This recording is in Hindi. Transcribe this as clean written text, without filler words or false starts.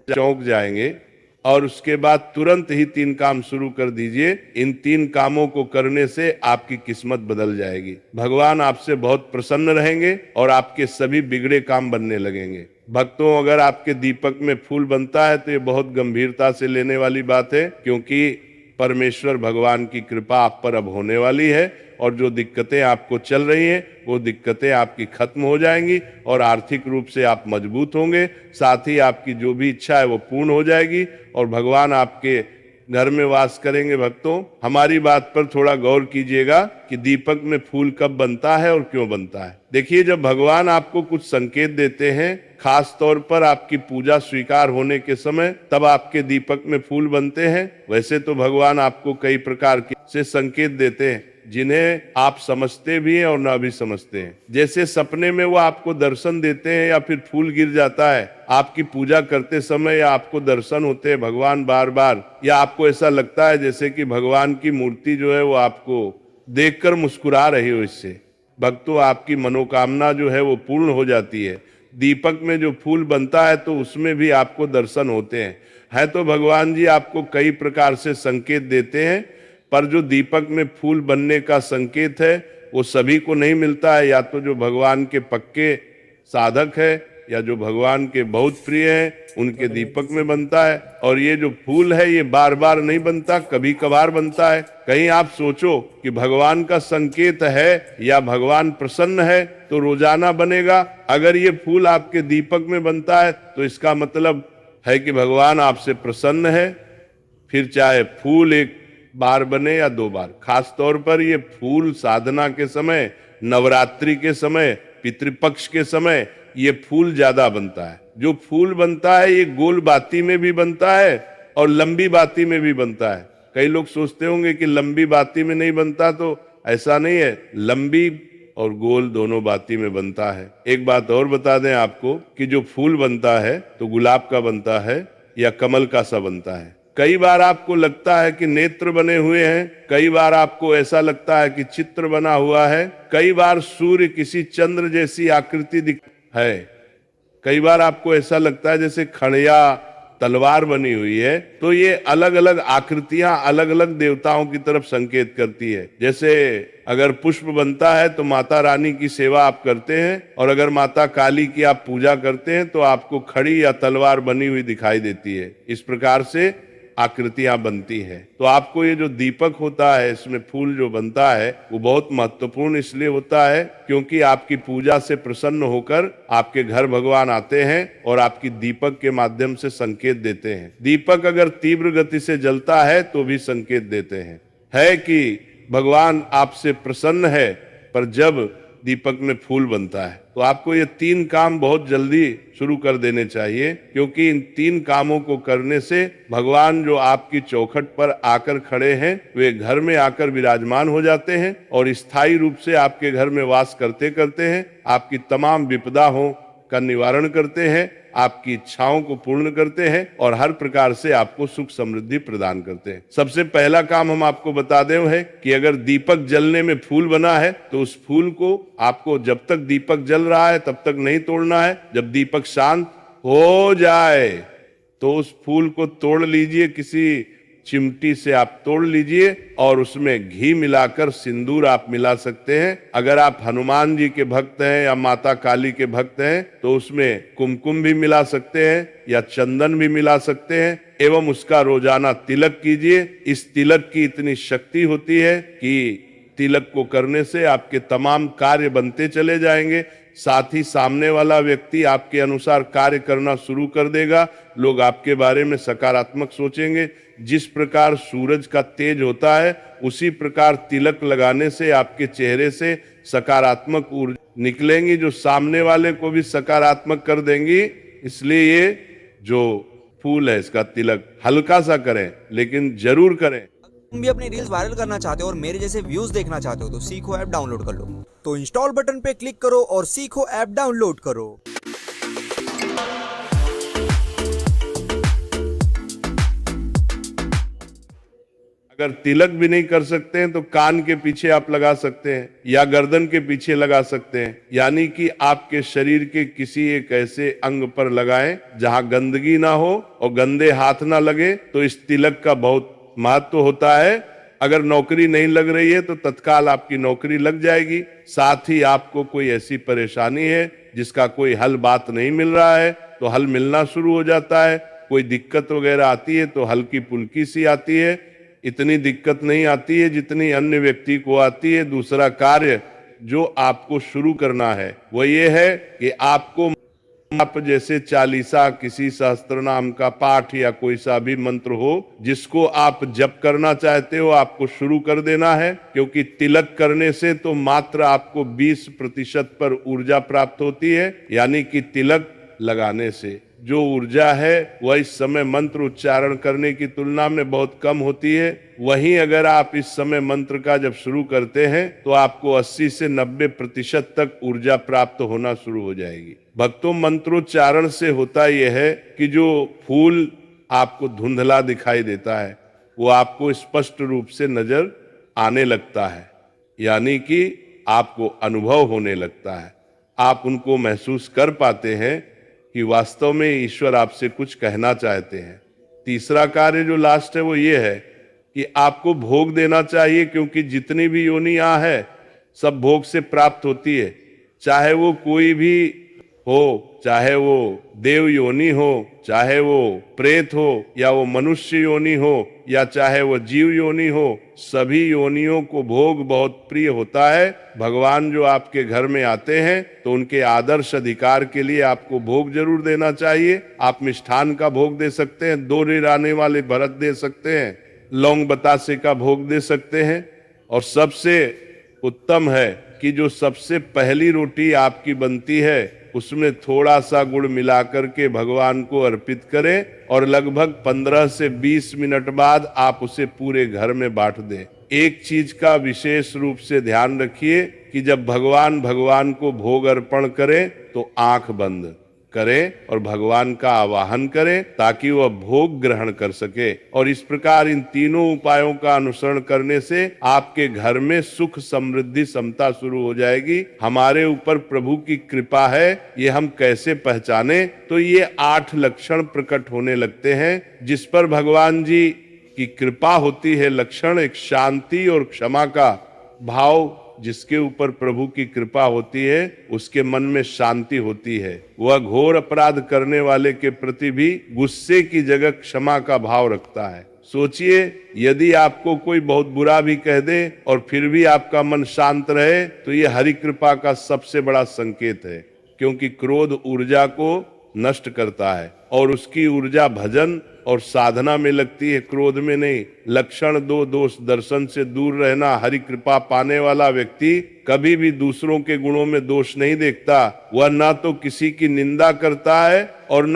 चौंक जाएंगे और उसके बाद तुरंत ही 3 काम शुरू कर दीजिए। इन 3 कामों को करने से आपकी किस्मत बदल जाएगी। भगवान आपसे बहुत प्रसन्न रहेंगे और आपके सभी बिगड़े काम बनने लगेंगे। भक्तों, अगर आपके दीपक में फूल बनता है तो ये बहुत गंभीरता से लेने वाली बात है, क्योंकि परमेश्वर भगवान की कृपा आप पर अब होने वाली है और जो दिक्कतें आपको चल रही हैं वो दिक्कतें आपकी खत्म हो जाएंगी और आर्थिक रूप से आप मजबूत होंगे। साथ ही आपकी जो भी इच्छा है वो पूर्ण हो जाएगी और भगवान आपके घर में वास करेंगे। भक्तों, हमारी बात पर थोड़ा गौर कीजिएगा कि दीपक में फूल कब बनता है और क्यों बनता है। देखिए, जब भगवान आपको कुछ संकेत देते हैं, खास तौर पर आपकी पूजा स्वीकार होने के समय, तब आपके दीपक में फूल बनते हैं। वैसे तो भगवान आपको कई प्रकार के से संकेत देते हैं जिन्हें आप समझते भी हैं और ना भी समझते हैं। जैसे सपने में वो आपको दर्शन देते हैं या फिर फूल गिर जाता है आपकी पूजा करते समय, या आपको दर्शन होते हैं भगवान बार बार, या आपको ऐसा लगता है जैसे कि भगवान की मूर्ति जो है वो आपको देखकर मुस्कुरा रही हो। इससे भक्तों, आपकी मनोकामना जो है वो पूर्ण हो जाती है। दीपक में जो फूल बनता है तो उसमें भी आपको दर्शन होते हैं। है तो भगवान जी आपको कई प्रकार से संकेत देते हैं, पर जो दीपक में फूल बनने का संकेत है वो सभी को नहीं मिलता है। या तो जो भगवान के पक्के साधक है या जो भगवान के बहुत प्रिय हैं उनके दीपक में बनता है। और ये जो फूल है ये बार बार नहीं बनता, कभी कभार बनता है। कहीं आप सोचो कि भगवान का संकेत है या भगवान प्रसन्न है तो रोजाना बनेगा। अगर ये फूल आपके दीपक में बनता है तो इसका मतलब है कि भगवान आपसे प्रसन्न है। फिर चाहे फूल एक बार बने या 2 बार। खास तौर पर ये फूल साधना के समय, नवरात्रि के समय, पितृपक्ष के समय ये फूल ज्यादा बनता है। जो फूल बनता है ये गोल बाती में भी बनता है और लंबी बाती में भी बनता है। कई लोग सोचते होंगे कि लंबी बाती में नहीं बनता, तो ऐसा नहीं है, लंबी और गोल दोनों बाती में बनता है। एक बात और बता दें आपको कि जो फूल बनता है तो गुलाब का बनता है या कमल का सा बनता है। कई बार आपको लगता है कि नेत्र बने हुए हैं, कई बार आपको ऐसा लगता है कि चित्र बना हुआ है, कई बार सूर्य किसी चंद्र जैसी आकृति दिख है, कई बार आपको ऐसा लगता है जैसे खड़िया तलवार बनी हुई है। तो ये अलग अलग आकृतियां अलग अलग देवताओं की तरफ संकेत करती है। जैसे अगर पुष्प बनता है तो माता रानी की सेवा आप करते हैं, और अगर माता काली की आप पूजा करते हैं तो आपको खड़ी या तलवार बनी हुई दिखाई देती है। इस प्रकार से आकृतियां बनती हैं। तो आपको ये जो दीपक होता है, इसमें फूल जो बनता है वो बहुत महत्वपूर्ण इसलिए होता है क्योंकि आपकी पूजा से प्रसन्न होकर आपके घर भगवान आते हैं और आपकी दीपक के माध्यम से संकेत देते हैं। दीपक अगर तीव्र गति से जलता है तो भी संकेत देते हैं, है कि भगवान आपसे प्रसन्न है। पर जब दीपक में फूल बनता है तो आपको ये 3 काम बहुत जल्दी शुरू कर देने चाहिए, क्योंकि इन 3 कामों को करने से भगवान जो आपकी चौखट पर आकर खड़े हैं वे घर में आकर विराजमान हो जाते हैं और स्थायी रूप से आपके घर में वास करते करते हैं आपकी तमाम विपदा हो का निवारण करते हैं, आपकी इच्छाओं को पूर्ण करते हैं और हर प्रकार से आपको सुख समृद्धि प्रदान करते हैं। सबसे पहला काम हम आपको बता दें है कि अगर दीपक जलने में फूल बना है तो उस फूल को आपको जब तक दीपक जल रहा है तब तक नहीं तोड़ना है। जब दीपक शांत हो जाए तो उस फूल को तोड़ लीजिए, किसी चिमटी से आप तोड़ लीजिए और उसमें घी मिलाकर सिंदूर आप मिला सकते हैं। अगर आप हनुमान जी के भक्त हैं या माता काली के भक्त हैं तो उसमें कुमकुम भी मिला सकते हैं या चंदन भी मिला सकते हैं, एवं उसका रोजाना तिलक कीजिए। इस तिलक की इतनी शक्ति होती है कि तिलक को करने से आपके तमाम कार्य बनते चले जाएंगे। साथ ही सामने वाला व्यक्ति आपके अनुसार कार्य करना शुरू कर देगा। लोग आपके बारे में सकारात्मक सोचेंगे। जिस प्रकार सूरज का तेज होता है उसी प्रकार तिलक लगाने से आपके चेहरे से सकारात्मक ऊर्जा निकलेंगी जो सामने वाले को भी सकारात्मक कर देंगी। इसलिए ये जो फूल है इसका तिलक हल्का सा करें लेकिन जरूर करें। तुम भी अपनी रील्स वायरल करना चाहते हो और मेरे जैसे व्यूज देखना चाहते हो तो सीखो ऐप डाउनलोड कर लो। तो इंस्टॉल बटन पे क्लिक करो और सीखो ऐप डाउनलोड करो। अगर तिलक भी नहीं कर सकते हैं तो कान के पीछे आप लगा सकते हैं या गर्दन के पीछे लगा सकते हैं, यानी कि आपके शरीर के किसी एक ऐसे अंग पर लगाएं जहां गंदगी ना हो और गंदे हाथ ना लगे। तो इस तिलक का बहुत महत्व होता है। अगर नौकरी नहीं लग रही है तो तत्काल आपकी नौकरी लग जाएगी। साथ ही आपको कोई ऐसी परेशानी है जिसका कोई हल बात नहीं मिल रहा है तो हल मिलना शुरू हो जाता है। कोई दिक्कत वगैरह आती है तो हल्की फुल्की सी आती है, इतनी दिक्कत नहीं आती है जितनी अन्य व्यक्ति को आती है। दूसरा कार्य जो आपको शुरू करना है वो ये है कि आपको आप जैसे चालीसा, किसी सहस्त्र नाम का पाठ या कोई सा भी मंत्र हो जिसको आप जप करना चाहते हो आपको शुरू कर देना है, क्योंकि तिलक करने से तो मात्र आपको 20% पर ऊर्जा प्राप्त होती है। यानी कि तिलक लगाने से जो ऊर्जा है वह इस समय मंत्र उच्चारण करने की तुलना में बहुत कम होती है। वहीं अगर आप इस समय मंत्र का जब शुरू करते हैं तो आपको 80 से 90% तक ऊर्जा प्राप्त होना शुरू हो जाएगी। भक्तों, मंत्रोच्चारण से होता यह है कि जो फूल आपको धुंधला दिखाई देता है वो आपको स्पष्ट रूप से नजर आने लगता है, यानी कि आपको अनुभव होने लगता है, आप उनको महसूस कर पाते हैं कि वास्तव में ईश्वर आपसे कुछ कहना चाहते हैं। तीसरा कार्य जो लास्ट है वो ये है कि आपको भोग देना चाहिए, क्योंकि जितनी भी योनियां है सब भोग से प्राप्त होती है। चाहे वो कोई भी हो, चाहे वो देव योनि हो, चाहे वो प्रेत हो, या वो मनुष्य योनि हो, या चाहे वो जीव योनि हो, सभी योनियों को भोग बहुत प्रिय होता है। भगवान जो आपके घर में आते हैं तो उनके आदर्श अधिकार के लिए आपको भोग जरूर देना चाहिए। आप मिष्ठान का भोग दे सकते हैं, 2 रिराने वाले भरत दे सकते हैं, लौंग बतासे का भोग दे सकते हैं, और सबसे उत्तम है कि जो सबसे पहली रोटी आपकी बनती है उसमें थोड़ा सा गुड़ मिलाकर के भगवान को अर्पित करें और लगभग 15 से 20 मिनट बाद आप उसे पूरे घर में बांट दें। एक चीज का विशेष रूप से ध्यान रखिए कि जब भगवान को भोग अर्पण करें तो आंख बंद करें और भगवान का आवाहन करें ताकि वह भोग ग्रहण कर सके। और इस प्रकार इन तीनों उपायों का अनुसरण करने से आपके घर में सुख, समृद्धि, समता शुरू हो जाएगी। हमारे ऊपर प्रभु की कृपा है, ये हम कैसे पहचाने? तो ये 8 लक्षण प्रकट होने लगते हैं जिस पर भगवान जी की कृपा होती है। लक्षण एक शांति और क्षमा का भाव, जिसके ऊपर प्रभु की कृपा होती है उसके मन में शांति होती है। वह घोर अपराध करने वाले के प्रति भी गुस्से की जगह क्षमा का भाव रखता है। सोचिए, यदि आपको कोई बहुत बुरा भी कह दे और फिर भी आपका मन शांत रहे तो यह हरि कृपा का सबसे बड़ा संकेत है, क्योंकि क्रोध ऊर्जा को नष्ट करता है और उसकी ऊर्जा भजन और साधना में लगती है, क्रोध में नहीं। लक्षण 2, दोष दर्शन से दूर रहना। हरि कृपा पाने वाला व्यक्ति कभी भी दूसरों के गुणों में दोष नहीं देखता। वह ना तो किसी की निंदा करता है और